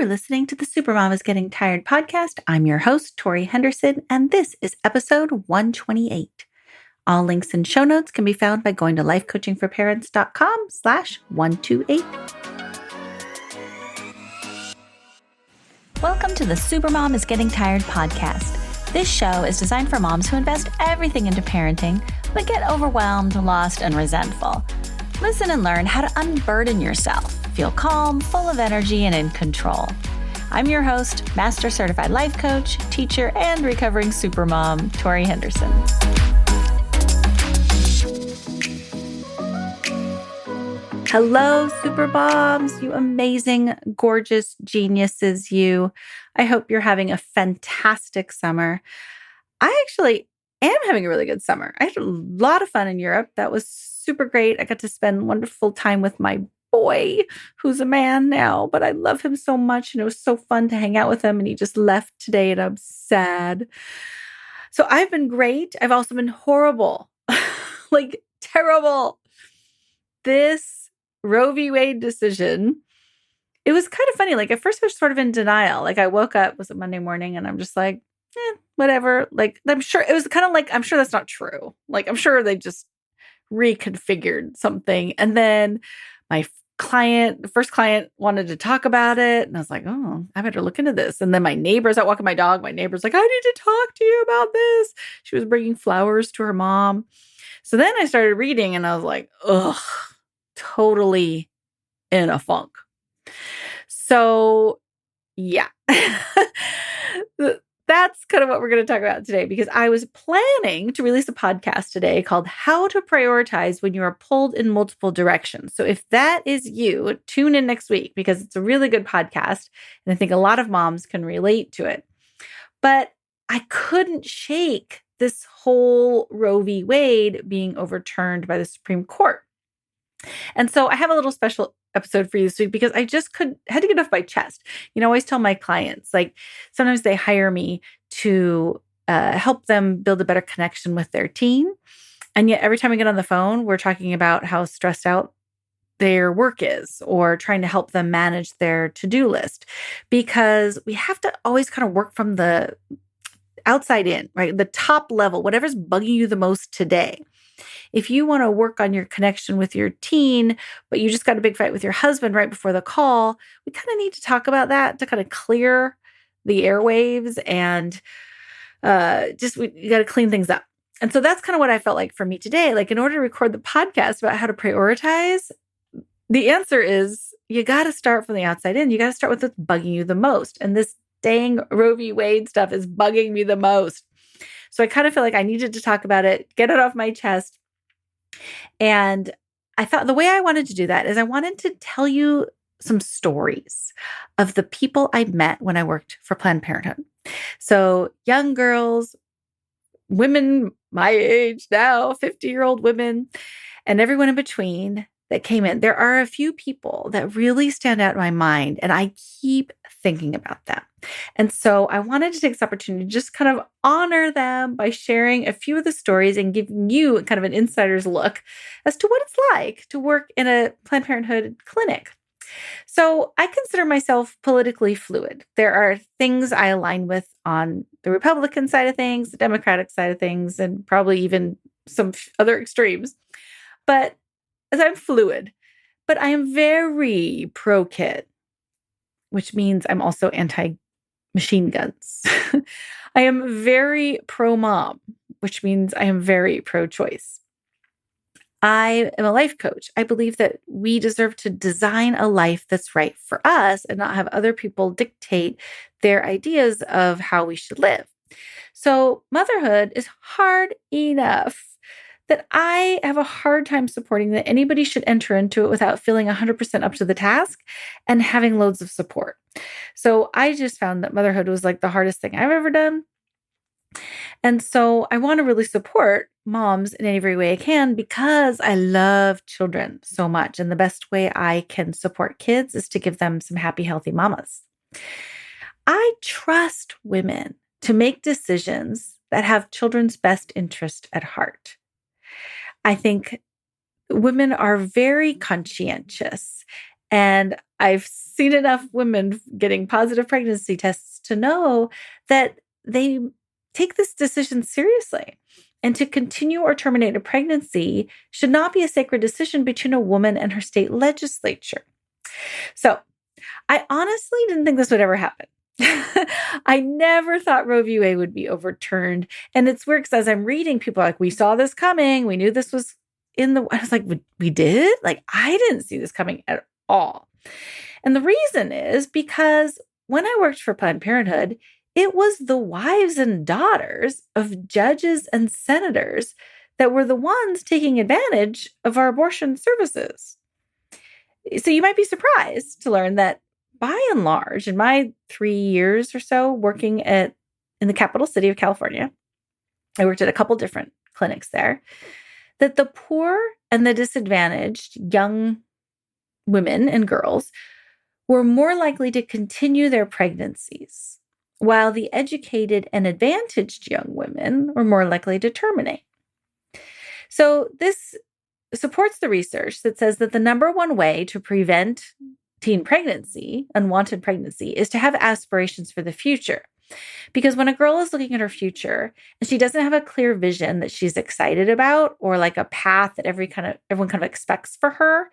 are listening to the Supermom is Getting Tired podcast. I'm your host, Tori Henderson, and this is episode 128. All links and show notes can be found by going to lifecoachingforparents.com/128. Welcome to the Supermom is Getting Tired podcast. This show is designed for moms who invest everything into parenting, but get overwhelmed, lost, and resentful. Listen and learn how to unburden yourself, feel calm, full of energy, and in control. I'm your host, Master Certified Life Coach, teacher, and recovering supermom, Tori Henderson. Hello, supermoms, you amazing, gorgeous geniuses, you. I hope you're having a fantastic summer. I actually am having a really good summer. I had a lot of fun in Europe. That was super great. I got to spend wonderful time with my boy, who's a man now, but I love him so much. And it was so fun to hang out with him. And he just left today and I'm sad. So I've been great. I've also been horrible, like terrible. This Roe v. Wade decision, it was kind of funny. Like at first I was sort of in denial. Like I woke up, was it Monday morning? And I'm just like, whatever. Like I'm sure it was kind of like, I'm sure that's not true. Like I'm sure they just reconfigured something. And then my the first client wanted to talk about it. And I was like, oh, I better look into this. And then my neighbors, out walking my dog, my neighbor's like, I need to talk to you about this. She was bringing flowers to her mom. So then I started reading and I was like, ugh, totally in a funk. So yeah, that's kind of what we're going to talk about today, because I was planning to release a podcast today called How to Prioritize When You Are Pulled in Multiple Directions. So if that is you, tune in next week because it's a really good podcast. And I think a lot of moms can relate to it. But I couldn't shake this whole Roe v. Wade being overturned by the Supreme Court. And so I have a little special episode for you this week because I just had to get off my chest. You know, I always tell my clients, like sometimes they hire me to help them build a better connection with their teen. And yet every time we get on the phone, we're talking about how stressed out their work is or trying to help them manage their to-do list, because we have to always kind of work from the outside in, right? The top level, whatever's bugging you the most today. If you want to work on your connection with your teen, but you just got a big fight with your husband right before the call, we kind of need to talk about that to kind of clear the airwaves and we got to clean things up. And so that's kind of what I felt like for me today. Like in order to record the podcast about how to prioritize, the answer is you got to start from the outside in. You got to start with what's bugging you the most. And this dang Roe v. Wade stuff is bugging me the most. So I kind of feel like I needed to talk about it, get it off my chest. And I thought the way I wanted to do that is I wanted to tell you some stories of the people I met when I worked for Planned Parenthood. So young girls, women my age now, 50-year-old women, and everyone in between that came in. There are a few people that really stand out in my mind, and I keep thinking about them. And so I wanted to take this opportunity to just kind of honor them by sharing a few of the stories and giving you kind of an insider's look as to what it's like to work in a Planned Parenthood clinic. So I consider myself politically fluid. There are things I align with on the Republican side of things, the Democratic side of things, and probably even some other extremes. But as I'm fluid, but I am very pro-kid, which means I'm also anti-machine guns. I am very pro-mom, which means I am very pro-choice. I am a life coach. I believe that we deserve to design a life that's right for us and not have other people dictate their ideas of how we should live. So motherhood is hard enough that I have a hard time supporting that anybody should enter into it without feeling 100% up to the task and having loads of support. So I just found that motherhood was like the hardest thing I've ever done. And so I want to really support moms in every way I can because I love children so much. And the best way I can support kids is to give them some happy, healthy mamas. I trust women to make decisions that have children's best interest at heart. I think women are very conscientious And I've seen enough women getting positive pregnancy tests to know that they take this decision seriously. And to continue or terminate a pregnancy should not be a sacred decision between a woman and her state legislature. So I honestly didn't think this would ever happen. I never thought Roe v. Wade would be overturned. And it's weird because as I'm reading, people are like, we saw this coming. We knew this was I was like, we did? Like, I didn't see this coming at all. And the reason is because when I worked for Planned Parenthood, it was the wives and daughters of judges and senators that were the ones taking advantage of our abortion services. So you might be surprised to learn that by and large, in my 3 years or so working in the capital city of California, I worked at a couple different clinics there, that the poor and the disadvantaged young women and girls were more likely to continue their pregnancies, while the educated and advantaged young women were more likely to terminate. So this supports the research that says that the number one way to prevent teen pregnancy, unwanted pregnancy, is to have aspirations for the future. Because when a girl is looking at her future and she doesn't have a clear vision that she's excited about or like a path that everyone kind of expects for her,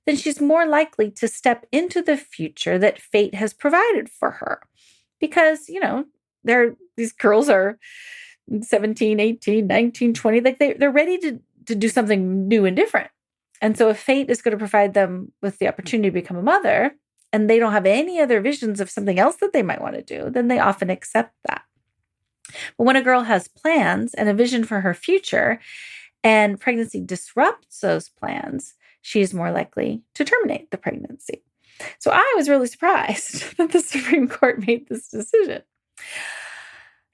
then she's more likely to step into the future that fate has provided for her. Because, these girls are 17, 18, 19, 20, like they're ready to do something new and different. And so if fate is going to provide them with the opportunity to become a mother and they don't have any other visions of something else that they might want to do, then they often accept that. But when a girl has plans and a vision for her future and pregnancy disrupts those plans, she is more likely to terminate the pregnancy. So I was really surprised that the Supreme Court made this decision.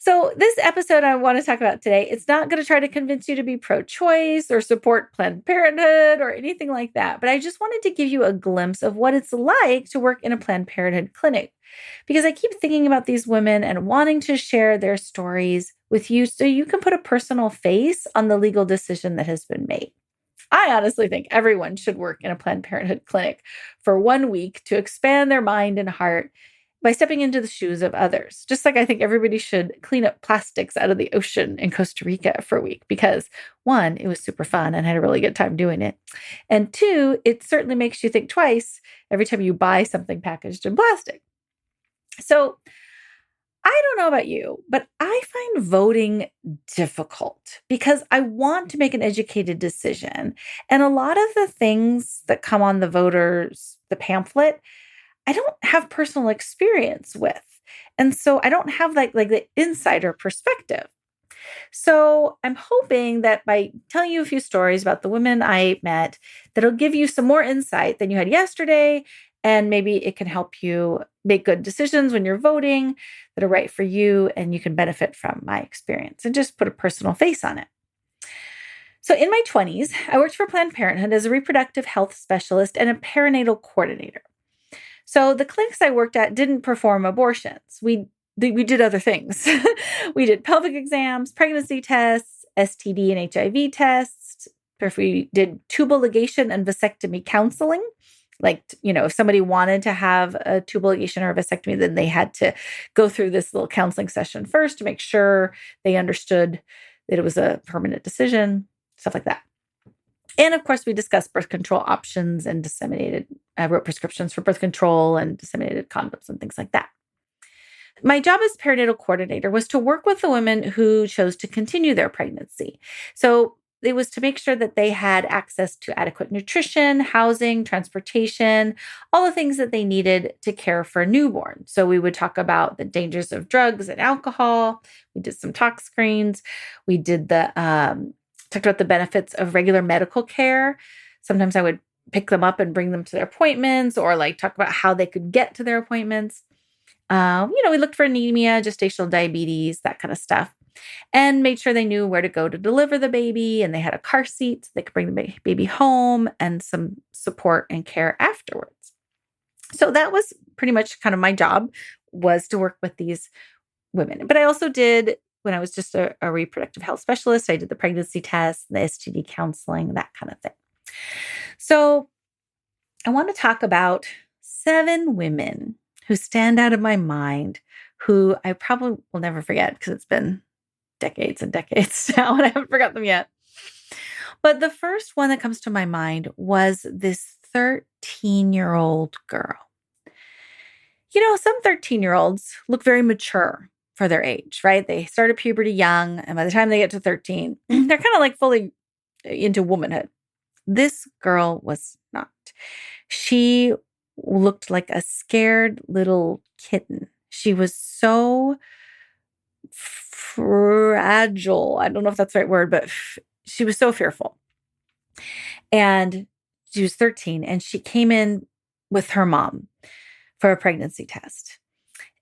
So this episode I want to talk about today, it's not going to try to convince you to be pro-choice or support Planned Parenthood or anything like that. But I just wanted to give you a glimpse of what it's like to work in a Planned Parenthood clinic, because I keep thinking about these women and wanting to share their stories with you so you can put a personal face on the legal decision that has been made. I honestly think everyone should work in a Planned Parenthood clinic for 1 week to expand their mind and heart by stepping into the shoes of others. Just like I think everybody should clean up plastics out of the ocean in Costa Rica for a week because 1, it was super fun and I had a really good time doing it. And 2, it certainly makes you think twice every time you buy something packaged in plastic. So I don't know about you, but I find voting difficult because I want to make an educated decision. And a lot of the things that come on the pamphlet, I don't have personal experience with. And so I don't have like the insider perspective. So I'm hoping that by telling you a few stories about the women I met, that'll give you some more insight than you had yesterday. And maybe it can help you make good decisions when you're voting that are right for you. And you can benefit from my experience and just put a personal face on it. So in my 20s, I worked for Planned Parenthood as a reproductive health specialist and a perinatal coordinator. So the clinics I worked at didn't perform abortions. We did other things. We did pelvic exams, pregnancy tests, STD and HIV tests. We did tubal ligation and vasectomy counseling. Like, if somebody wanted to have a tubal ligation or a vasectomy, then they had to go through this little counseling session first to make sure they understood that it was a permanent decision, stuff like that. And of course, we discussed birth control options and wrote prescriptions for birth control and disseminated condoms and things like that. My job as perinatal coordinator was to work with the women who chose to continue their pregnancy. So it was to make sure that they had access to adequate nutrition, housing, transportation, all the things that they needed to care for a newborn. So we would talk about the dangers of drugs and alcohol. We did some tox screens. We did talked about the benefits of regular medical care. Sometimes I would pick them up and bring them to their appointments or talk about how they could get to their appointments. We looked for anemia, gestational diabetes, that kind of stuff, and made sure they knew where to go to deliver the baby. And they had a car seat so they could bring the baby home and some support and care afterwards. So that was pretty much kind of my job, was to work with these women. But I also did, when I was just a reproductive health specialist, I did the pregnancy tests, the STD counseling, that kind of thing. So I want to talk about 7 women who stand out of my mind, who I probably will never forget because it's been decades and decades now and I haven't forgot them yet. But the first one that comes to my mind was this 13-year-old girl. Some 13-year-olds look very mature for their age, right? They started puberty young, and by the time they get to 13, they're kind of like fully into womanhood. This girl was not. She looked like a scared little kitten. She was so fragile. I don't know if that's the right word, but she was so fearful. And she was 13, and she came in with her mom for a pregnancy test.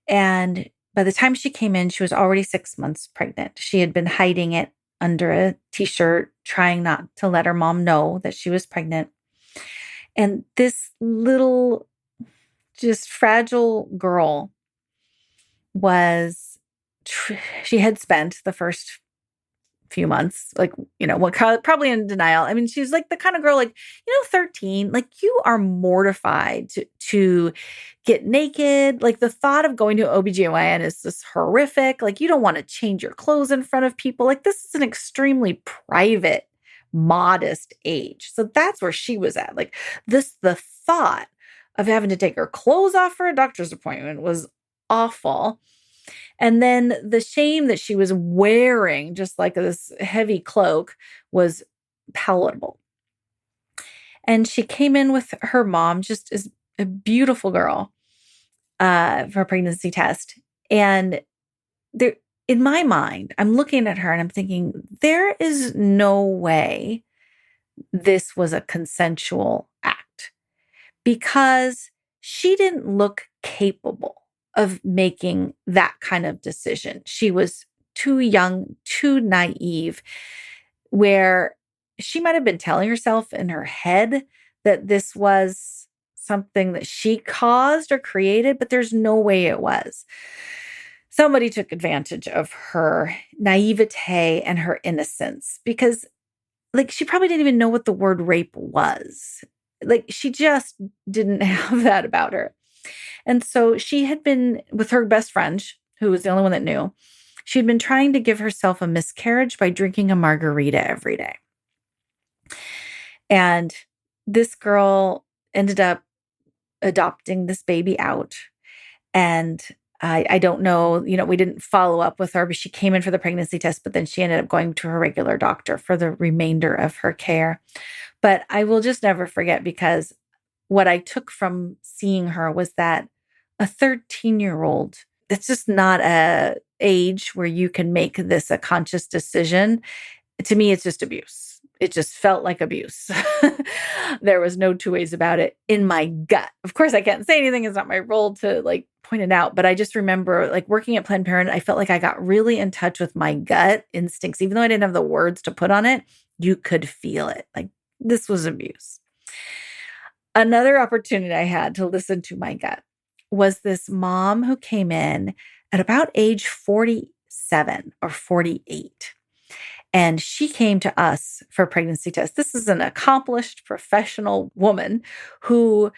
And by the time she came in, she was already 6 months pregnant. She had been hiding it under a t-shirt, trying not to let her mom know that she was pregnant. And this little, just fragile girl she had spent the first few months, probably in denial. I mean, she's like the kind of girl, 13, like you are mortified to get naked. Like the thought of going to OBGYN is just horrific. Like you don't want to change your clothes in front of people. Like this is an extremely private, modest age. So that's where she was at. The thought of having to take her clothes off for a doctor's appointment was awful. And then the shame that she was wearing, just like this heavy cloak, was palatable. And she came in with her mom, just as a beautiful girl, for a pregnancy test. And there, in my mind, I'm looking at her and I'm thinking, there is no way this was a consensual act, because she didn't look capable of making that kind of decision. She was too young, too naive, where she might have been telling herself in her head that this was something that she caused or created, but there's no way it was. Somebody took advantage of her naivete and her innocence, because she probably didn't even know what the word rape was. She just didn't have that about her. And so she had been with her best friend, who was the only one that knew. She'd been trying to give herself a miscarriage by drinking a margarita every day. And this girl ended up adopting this baby out. And I don't know, we didn't follow up with her, but she came in for the pregnancy test, but then she ended up going to her regular doctor for the remainder of her care. But I will just never forget, because what I took from seeing her was that a 13-year-old, it's just not a age where you can make this a conscious decision. To me, it's just abuse. It just felt like abuse. There was no two ways about it in my gut. Of course, I can't say anything. It's not my role to point it out. But I just remember working at Planned Parenthood, I felt like I got really in touch with my gut instincts. Even though I didn't have the words to put on it, you could feel it. This was abuse. Another opportunity I had to listen to my gut was this mom who came in at about age 47 or 48. And she came to us for a pregnancy test. This is an accomplished professional woman who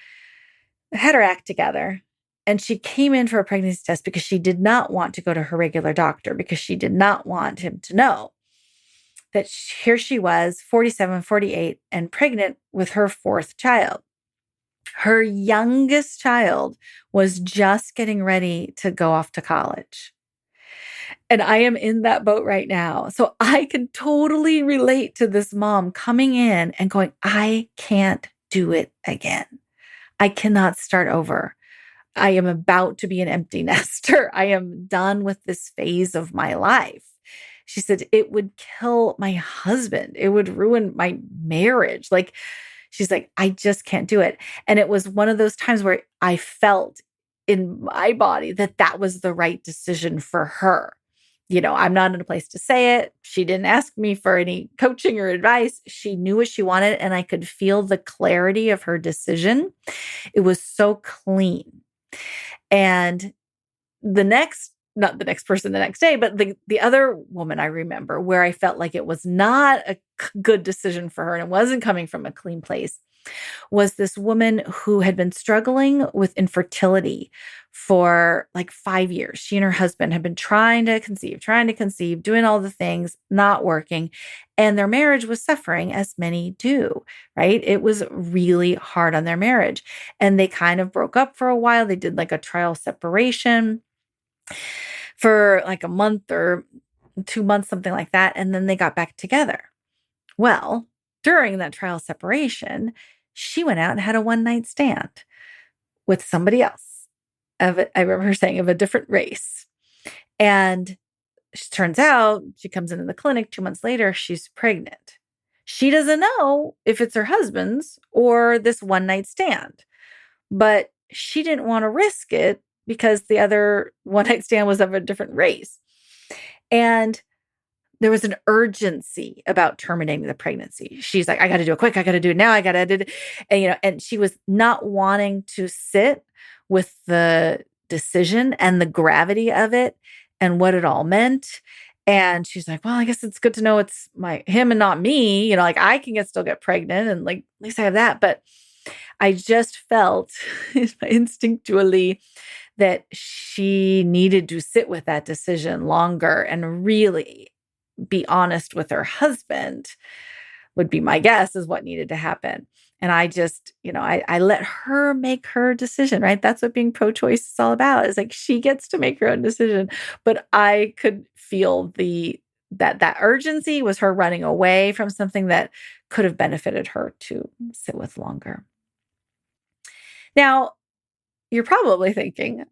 had her act together. And she came in for a pregnancy test because she did not want to go to her regular doctor, because she did not want him to know that here she was, 47, 48, and pregnant with her 4th child. Her youngest child was just getting ready to go off to college. And I am in that boat right now. So I can totally relate to this mom coming in and going, I can't do it again. I cannot start over. I am about to be an empty nester. I am done with this phase of my life. She said, it would kill my husband. It would ruin my marriage. She's like, I just can't do it. And it was one of those times where I felt in my body that that was the right decision for her. I'm not in a place to say it. She didn't ask me for any coaching or advice. She knew what she wanted, and I could feel the clarity of her decision. It was so clean. And not the next person the next day, but the other woman I remember, where I felt like it was not a good decision for her and it wasn't coming from a clean place, was this woman who had been struggling with infertility for like 5 years. She and her husband had been trying to conceive, doing all the things, not working. And their marriage was suffering, as many do, right? It was really hard on their marriage. And they kind of broke up for a while. They did like a trial separation for like a month or 2 months, something like that. And then they got back together. Well, during that trial separation, she went out and had a one-night stand with somebody else. I remember her saying of a different race. And it turns out she comes into the clinic 2 months later, she's pregnant. She doesn't know if it's her husband's or this one-night stand, but she didn't want to risk it because the other one-night stand was of a different race. And there was an urgency about terminating the pregnancy. She's like, I got to do it quick. I got to do it now. I got to do it. And she was not wanting to sit with the decision and the gravity of it and what it all meant. And she's like, well, I guess it's good to know it's him and not me. Like I can still get pregnant and like, at least I have that. But I just felt instinctually that she needed to sit with that decision longer and really be honest with her husband, would be my guess, is what needed to happen. And I just, I let her make her decision, right? That's what being pro-choice is all about. It's like she gets to make her own decision. But I could feel that urgency was her running away from something that could have benefited her to sit with longer. Now, you're probably thinking,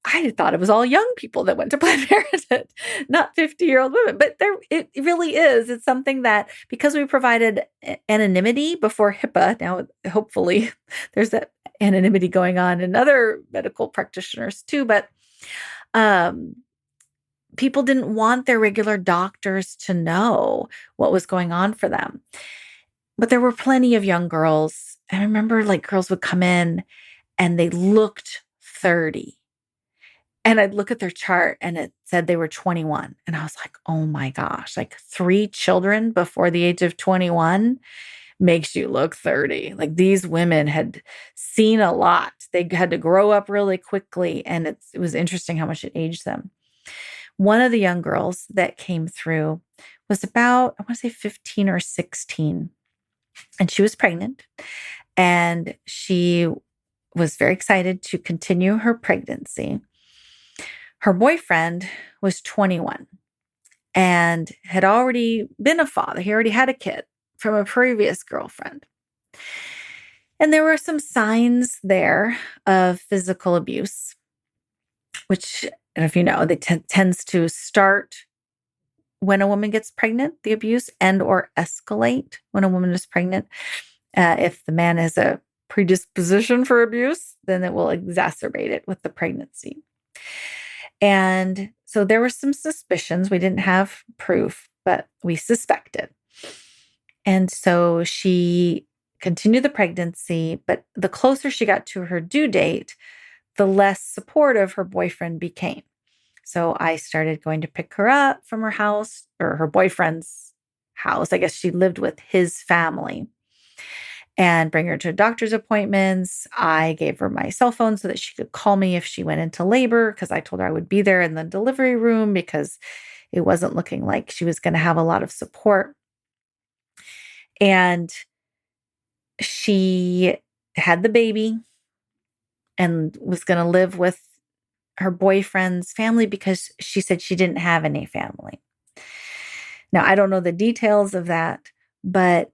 I thought it was all young people that went to Planned Parenthood, not 50-year-old women. But it really is. It's something that, because we provided anonymity before HIPAA, now hopefully there's that anonymity going on in other medical practitioners too. But people didn't want their regular doctors to know what was going on for them. But there were plenty of young girls. I remember like girls would come in and they looked 30. And I'd look at their chart and it said they were 21. And I was like, oh my gosh, like 3 children before the age of 21 makes you look 30. Like these women had seen a lot. They had to grow up really quickly. And it was interesting how much it aged them. One of the young girls that came through was about, I want to say 15 or 16. And she was pregnant. And she was very excited to continue her pregnancy. Her boyfriend was 21 and had already been a father. He already had a kid from a previous girlfriend. And there were some signs there of physical abuse, which, I don't know if you know, they tends to start when a woman gets pregnant, the abuse, and or escalate when a woman is pregnant. If the man has a predisposition for abuse, then it will exacerbate it with the pregnancy. And so there were some suspicions. We didn't have proof, but we suspected. And so she continued the pregnancy, but the closer she got to her due date, the less supportive her boyfriend became. So I started going to pick her up from her house, or her boyfriend's house. I guess she lived with his family, and bring her to doctor's appointments. I gave her my cell phone so that she could call me if she went into labor, because I told her I would be there in the delivery room because it wasn't looking like she was going to have a lot of support. And she had the baby and was going to live with her boyfriend's family because she said she didn't have any family. Now, I don't know the details of that, but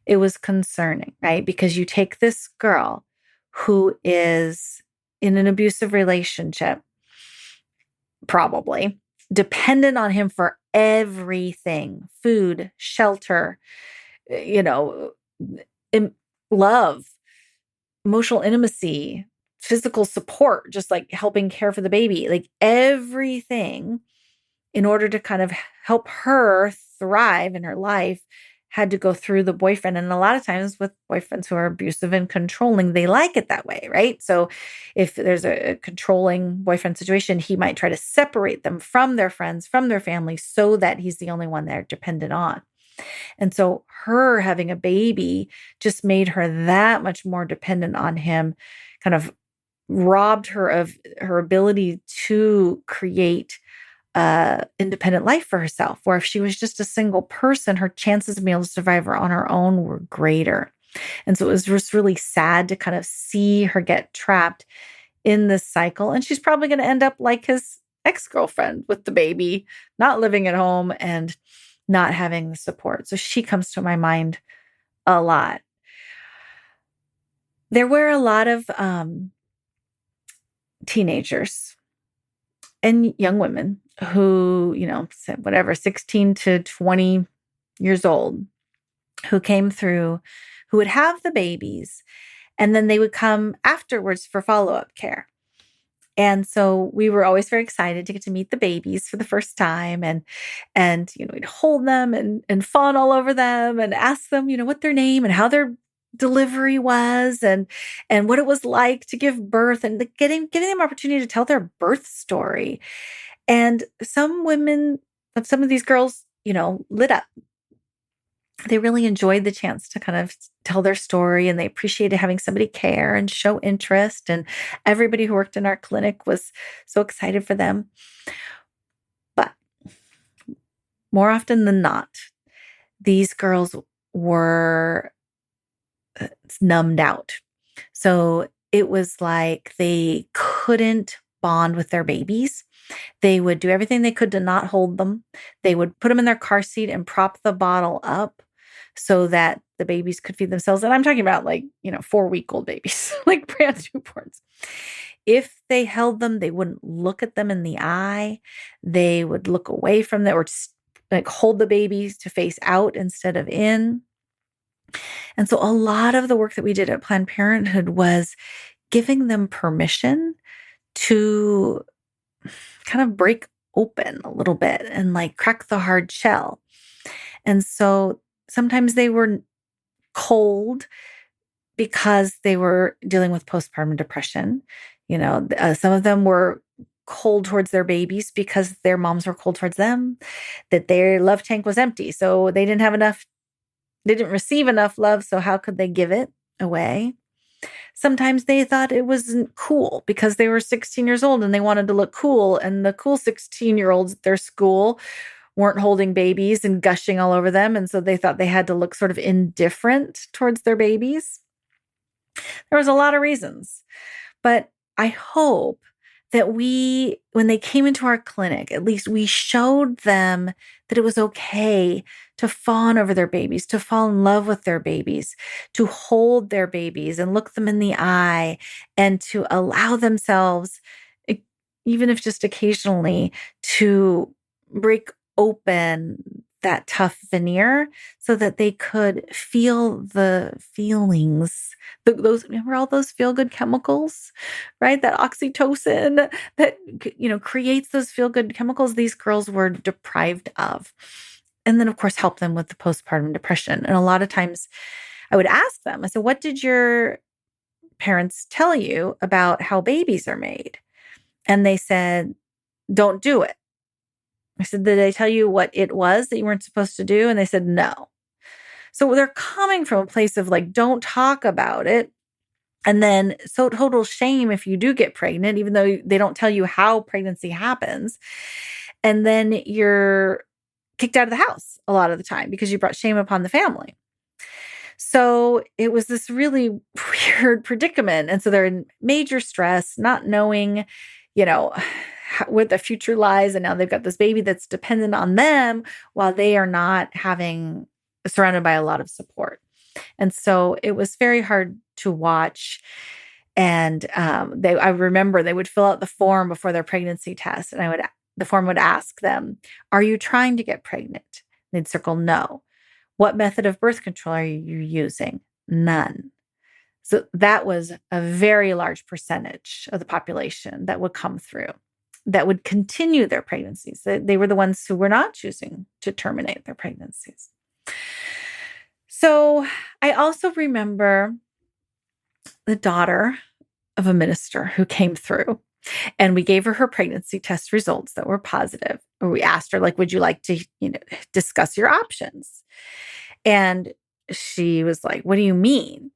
it was concerning, right? Because you take this girl who is in an abusive relationship, probably dependent on him for everything, food, shelter, love, emotional intimacy, physical support, just like helping care for the baby, like everything, in order to kind of help her thrive in her life, had to go through the boyfriend. And a lot of times with boyfriends who are abusive and controlling, they like it that way, right? So if there's a controlling boyfriend situation, he might try to separate them from their friends, from their family, so that he's the only one they're dependent on. And so her having a baby just made her that much more dependent on him, kind of robbed her of her ability to create independent life for herself. Where if she was just a single person, her chances of being able to survive on her own were greater. And so it was just really sad to kind of see her get trapped in this cycle. And she's probably going to end up like his ex-girlfriend with the baby, not living at home and not having the support. So she comes to my mind a lot. There were a lot of teenagers and young women who, said whatever, 16 to 20 years old, who came through, who would have the babies, and then they would come afterwards for follow-up care. And so we were always very excited to get to meet the babies for the first time, and we'd hold them and fawn all over them and ask them, what their name and how their delivery was and what it was like to give birth, and giving them opportunity to tell their birth story. And some of these girls, lit up. They really enjoyed the chance to kind of tell their story, and they appreciated having somebody care and show interest. And everybody who worked in our clinic was so excited for them. But more often than not, these girls were numbed out. So it was like they couldn't bond with their babies. They would do everything they could to not hold them. They would put them in their car seat and prop the bottle up so that the babies could feed themselves. And I'm talking about 4-week-old babies, like brand newborns. If they held them, they wouldn't look at them in the eye. They would look away from them, or just hold the babies to face out instead of in. And so a lot of the work that we did at Planned Parenthood was giving them permission to kind of break open a little bit and crack the hard shell. And so sometimes they were cold because they were dealing with postpartum depression. Some of them were cold towards their babies because their moms were cold towards them, that their love tank was empty. So they didn't receive enough love. So how could they give it away? Sometimes they thought it wasn't cool because they were 16 years old and they wanted to look cool. And the cool 16-year-olds at their school weren't holding babies and gushing all over them. And so they thought they had to look sort of indifferent towards their babies. There was a lot of reasons. But I hope that when they came into our clinic, at least we showed them that it was okay to fawn over their babies, to fall in love with their babies, to hold their babies and look them in the eye, and to allow themselves, even if just occasionally, to break open that tough veneer so that they could feel the feelings. Remember all those feel-good chemicals, right? That oxytocin that, creates those feel-good chemicals these girls were deprived of. And then, of course, help them with the postpartum depression. And a lot of times I would ask them, I said, what did your parents tell you about how babies are made? And they said, don't do it. I said, did they tell you what it was that you weren't supposed to do? And they said, no. So they're coming from a place of don't talk about it. And then so total shame if you do get pregnant, even though they don't tell you how pregnancy happens. And then you're kicked out of the house a lot of the time because you brought shame upon the family. So it was this really weird predicament. And so they're in major stress, not knowing, what the future lies. And now they've got this baby that's dependent on them while they are not surrounded by a lot of support. And so it was very hard to watch. And I remember they would fill out the form before their pregnancy test. And the form would ask them, are you trying to get pregnant? They'd circle no. What method of birth control are you using? None. So that was a very large percentage of the population that would come through, that would continue their pregnancies. They were the ones who were not choosing to terminate their pregnancies. So I also remember the daughter of a minister who came through. And we gave her pregnancy test results that were positive. Or we asked her, like, would you like to, discuss your options? And she was like, what do you mean?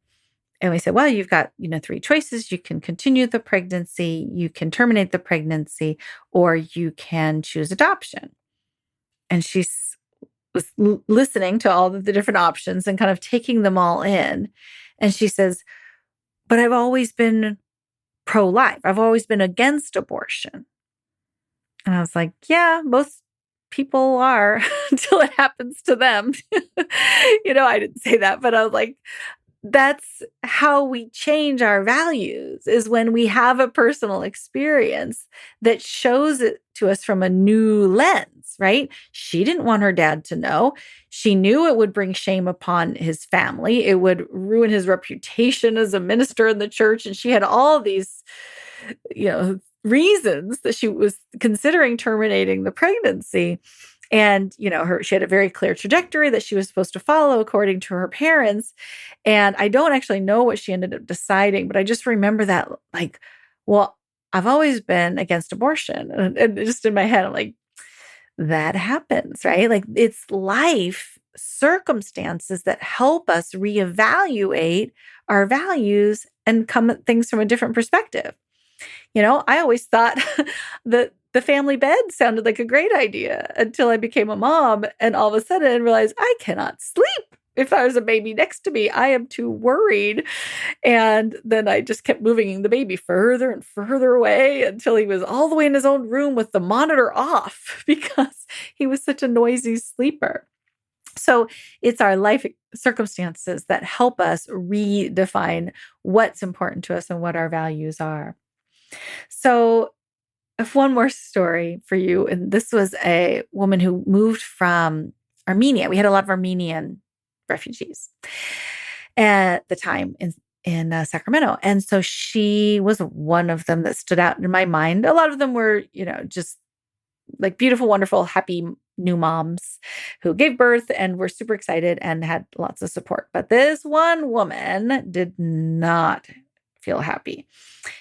And we said, well, you've got, three choices. You can continue the pregnancy, you can terminate the pregnancy, or you can choose adoption. And she was listening to all of the different options and kind of taking them all in. And she says, but I've always been pro-life. I've always been against abortion. And I was like, yeah, most people are until it happens to them. I didn't say that, but I was like, that's how we change our values, is when we have a personal experience that shows it to us from a new lens, right? She didn't want her dad to know. She knew it would bring shame upon his family. It would ruin his reputation as a minister in the church. And she had all these, reasons that she was considering terminating the pregnancy. And, she had a very clear trajectory that she was supposed to follow according to her parents. And I don't actually know what she ended up deciding, but I just remember that, like, well, I've always been against abortion. And just in my head, I'm like, that happens, right? Like, it's life circumstances that help us reevaluate our values and come at things from a different perspective. I always thought that the family bed sounded like a great idea until I became a mom, and all of a sudden I realized I cannot sleep if there's a baby next to me. I am too worried. And then I just kept moving the baby further and further away until he was all the way in his own room with the monitor off because he was such a noisy sleeper. So it's our life circumstances that help us redefine what's important to us and what our values are. So I have one more story for you. And this was a woman who moved from Armenia. We had a lot of Armenian refugees at the time in Sacramento. And so she was one of them that stood out in my mind. A lot of them were, just like beautiful, wonderful, happy new moms who gave birth and were super excited and had lots of support. But this one woman did not feel happy.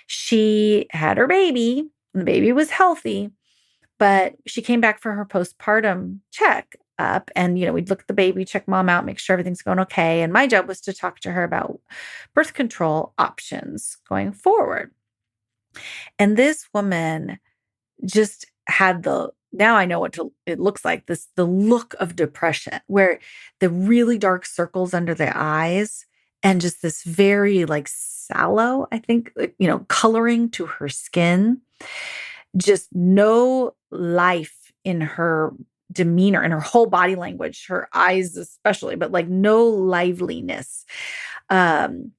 She had her baby. The baby was healthy, but she came back for her postpartum check up and, we'd look at the baby, check mom out, make sure everything's going okay. And my job was to talk to her about birth control options going forward. And this woman just had now I know what it looks like, the look of depression, where the really dark circles under the eyes and just this very like sallow, I think, coloring to her skin, just no life in her demeanor and her whole body language, her eyes especially, but like no liveliness. And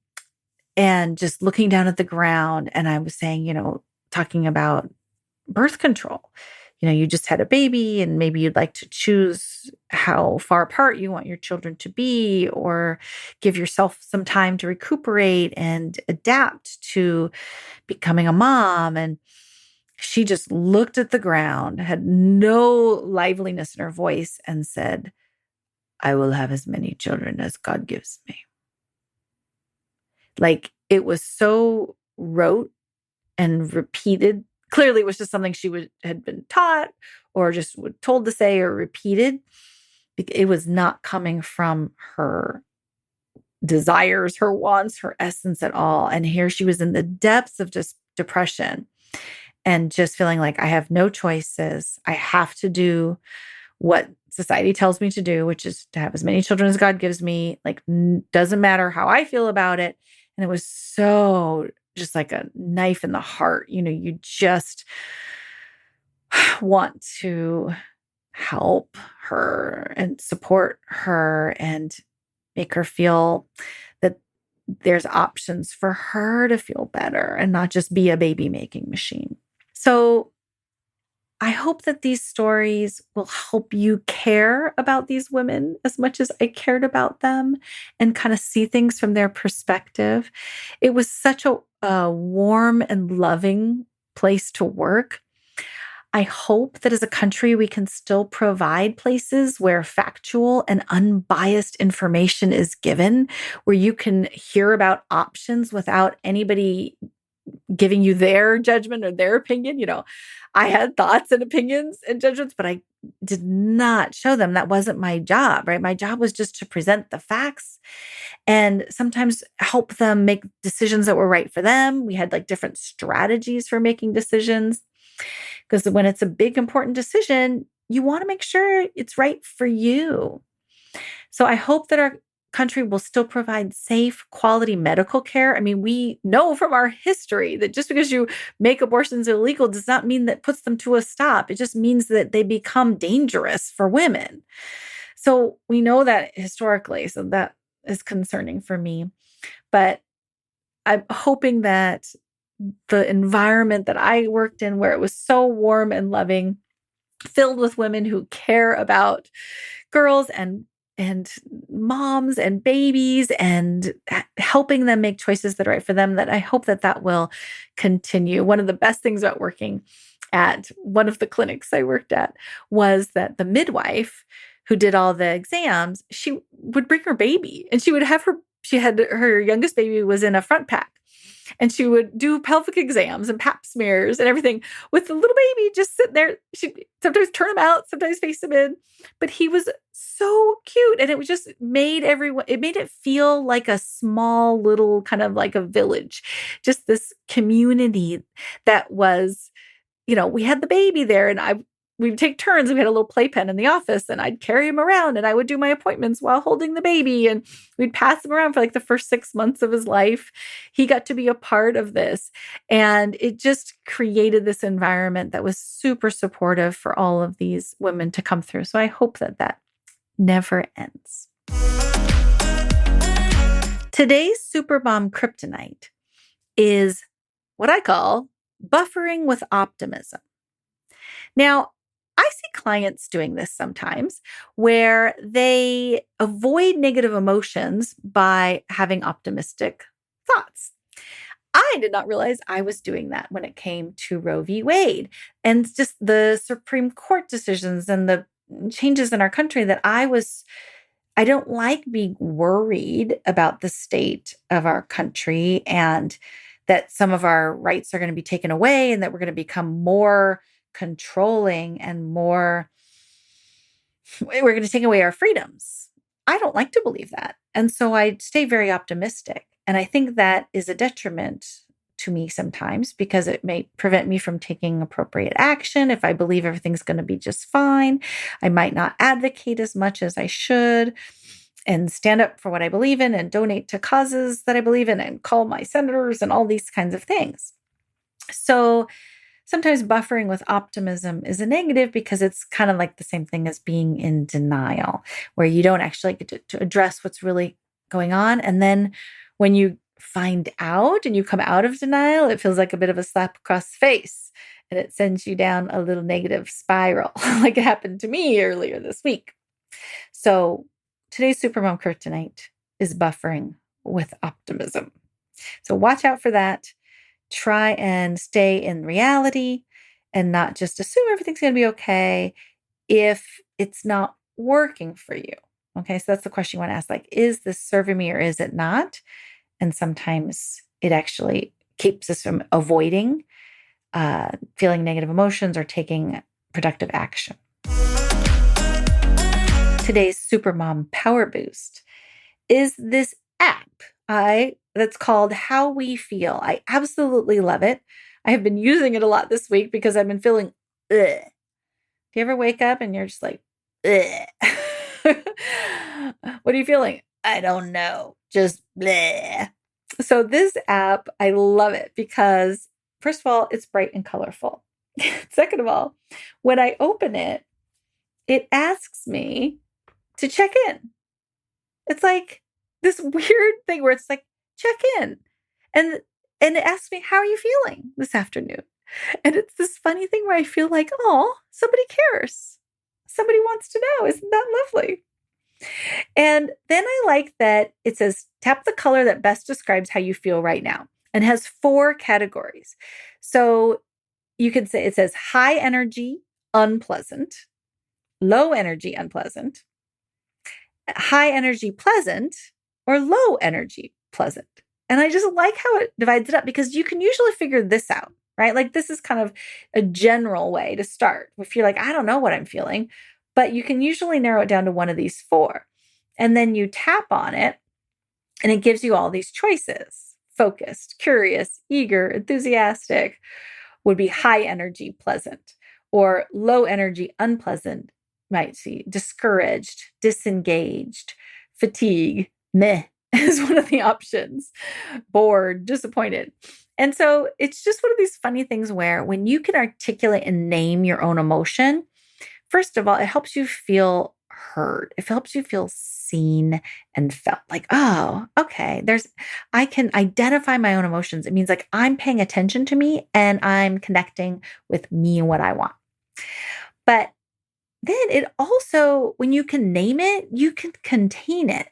just looking down at the ground. And I was saying, talking about birth control. You just had a baby and maybe you'd like to choose how far apart you want your children to be, or give yourself some time to recuperate and adapt to becoming a mom. And she just looked at the ground, had no liveliness in her voice, and said, I will have as many children as God gives me. Like, it was so rote and repeated. Clearly, it was just something she had been taught or just told to say or repeated. It was not coming from her desires, her wants, her essence at all. And here she was in the depths of just depression and just feeling like I have no choices. I have to do what society tells me to do, which is to have as many children as God gives me. Like, doesn't matter how I feel about it. And it was so just like a knife in the heart. You just want to help her and support her and make her feel that there's options for her to feel better and not just be a baby making machine. So I hope that these stories will help you care about these women as much as I cared about them and kind of see things from their perspective. It was such a warm and loving place to work. I hope that as a country, we can still provide places where factual and unbiased information is given, where you can hear about options without anybody giving you their judgment or their opinion. I had thoughts and opinions and judgments, but I did not show them. That wasn't my job, right? My job was just to present the facts and sometimes help them make decisions that were right for them. We had like different strategies for making decisions because when it's a big, important decision, you want to make sure it's right for you. So I hope that our country will still provide safe, quality medical care. I mean, we know from our history that just because you make abortions illegal does not mean that puts them to a stop. It just means that they become dangerous for women. So we know that historically. So that is concerning for me. But I'm hoping that the environment that I worked in, where it was so warm and loving, filled with women who care about girls and moms and babies and helping them make choices that are right for them, that I hope that that will continue. One of the best things about working at one of the clinics I worked at was that the midwife who did all the exams, she would bring her baby and she had her youngest baby was in a front pack. And she would do pelvic exams and pap smears and everything with the little baby just sitting there. She'd sometimes turn him out, sometimes face him in. But he was so cute. And it was just it made it feel like a small little kind of like a village, just this community that was, we had the baby there and we would take turns. We had a little playpen in the office and I'd carry him around and I would do my appointments while holding the baby and we'd pass him around for like the first 6 months of his life. He got to be a part of this and it just created this environment that was super supportive for all of these women to come through. So I hope that that never ends. Today's Supermom Kryptonite is what I call buffering with optimism. Now, I see clients doing this sometimes where they avoid negative emotions by having optimistic thoughts. I did not realize I was doing that when it came to Roe v. Wade and just the Supreme Court decisions and the changes in our country that I don't like being worried about the state of our country and that some of our rights are going to be taken away and that we're going to become more controlling and we're going to take away our freedoms. I don't like to believe that. And so I stay very optimistic. And I think that is a detriment to me sometimes because it may prevent me from taking appropriate action. If I believe everything's going to be just fine, I might not advocate as much as I should and stand up for what I believe in and donate to causes that I believe in and call my senators and all these kinds of things. So sometimes buffering with optimism is a negative because it's kind of like the same thing as being in denial, where you don't actually get to address what's really going on. And then when you find out and you come out of denial, it feels like a bit of a slap across the face and it sends you down a little negative spiral, like it happened to me earlier this week. So today's Supermom Kryptonite is buffering with optimism. So watch out for that. Try and stay in reality and not just assume everything's going to be okay if it's not working for you. Okay, so that's the question you want to ask. Like, is this serving me or is it not? And sometimes it actually keeps us from avoiding feeling negative emotions or taking productive action. Today's Supermom Power Boost is this app that's called How We Feel. I absolutely love it. I have been using it a lot this week because I've been feeling ugh. Do you ever wake up and you're just like, ugh? What are you feeling? I don't know. Just bleh. So this app, I love it because first of all, it's bright and colorful. Second of all, when I open it, it asks me to check in. It's like this weird thing where it's like, check in. And it asks me, how are you feeling this afternoon? And it's this funny thing where I feel like, oh, somebody cares. Somebody wants to know. Isn't that lovely? And then I like that it says, tap the color that best describes how you feel right now and has 4 categories. So you can say, it says high energy, unpleasant, low energy, unpleasant, high energy, pleasant, or low energy, pleasant. And I just like how it divides it up because you can usually figure this out, right? Like this is kind of a general way to start. If you're like, I don't know what I'm feeling, but you can usually narrow it down to one of these four. And then you tap on it and it gives you all these choices. Focused, curious, eager, enthusiastic would be high energy, pleasant, or low energy, unpleasant. Might see discouraged, disengaged, fatigue, meh is one of the options, bored, disappointed. And so it's just one of these funny things where when you can articulate and name your own emotion, first of all, it helps you feel heard. It helps you feel seen and felt like, oh, okay, I can identify my own emotions. It means like I'm paying attention to me and I'm connecting with me and what I want. But then it also, when you can name it, you can contain it.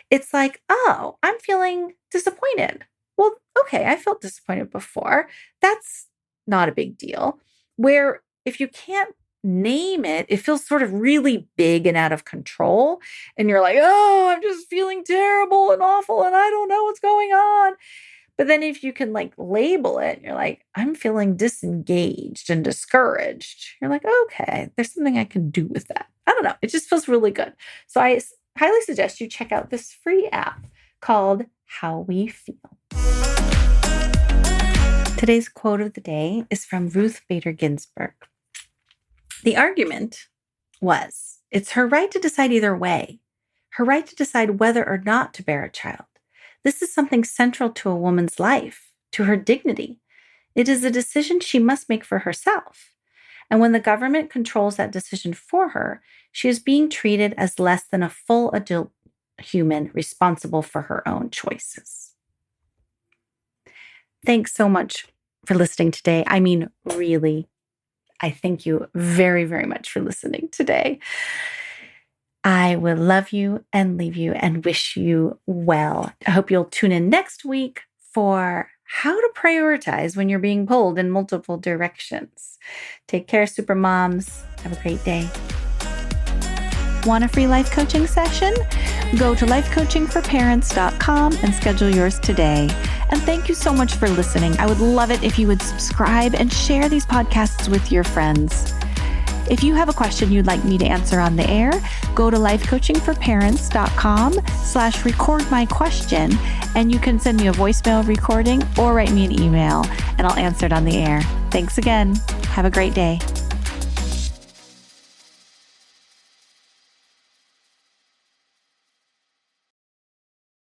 It's like, oh, I'm feeling disappointed. Well, okay, I felt disappointed before. That's not a big deal. Where if you can't name it, it feels sort of really big and out of control. And you're like, oh, I'm just feeling terrible and awful and I don't know what's going on. But then if you can like label it, you're like, I'm feeling disengaged and discouraged. You're like, okay, there's something I can do with that. I don't know. It just feels really good. So I highly suggest you check out this free app called How We Feel. Today's quote of the day is from Ruth Bader Ginsburg. The argument was, it's her right to decide either way, her right to decide whether or not to bear a child. This is something central to a woman's life, to her dignity. It is a decision she must make for herself. And when the government controls that decision for her, she is being treated as less than a full adult human responsible for her own choices. Thanks so much for listening today. I mean, really, I thank you very, very much for listening today. I will love you and leave you and wish you well. I hope you'll tune in next week for how to prioritize when you're being pulled in multiple directions. Take care, super moms. Have a great day. Want a free life coaching session? Go to lifecoachingforparents.com and schedule yours today. And thank you so much for listening. I would love it if you would subscribe and share these podcasts with your friends. If you have a question you'd like me to answer on the air, go to lifecoachingforparents.com/record-my-question, and you can send me a voicemail recording or write me an email, and I'll answer it on the air. Thanks again. Have a great day.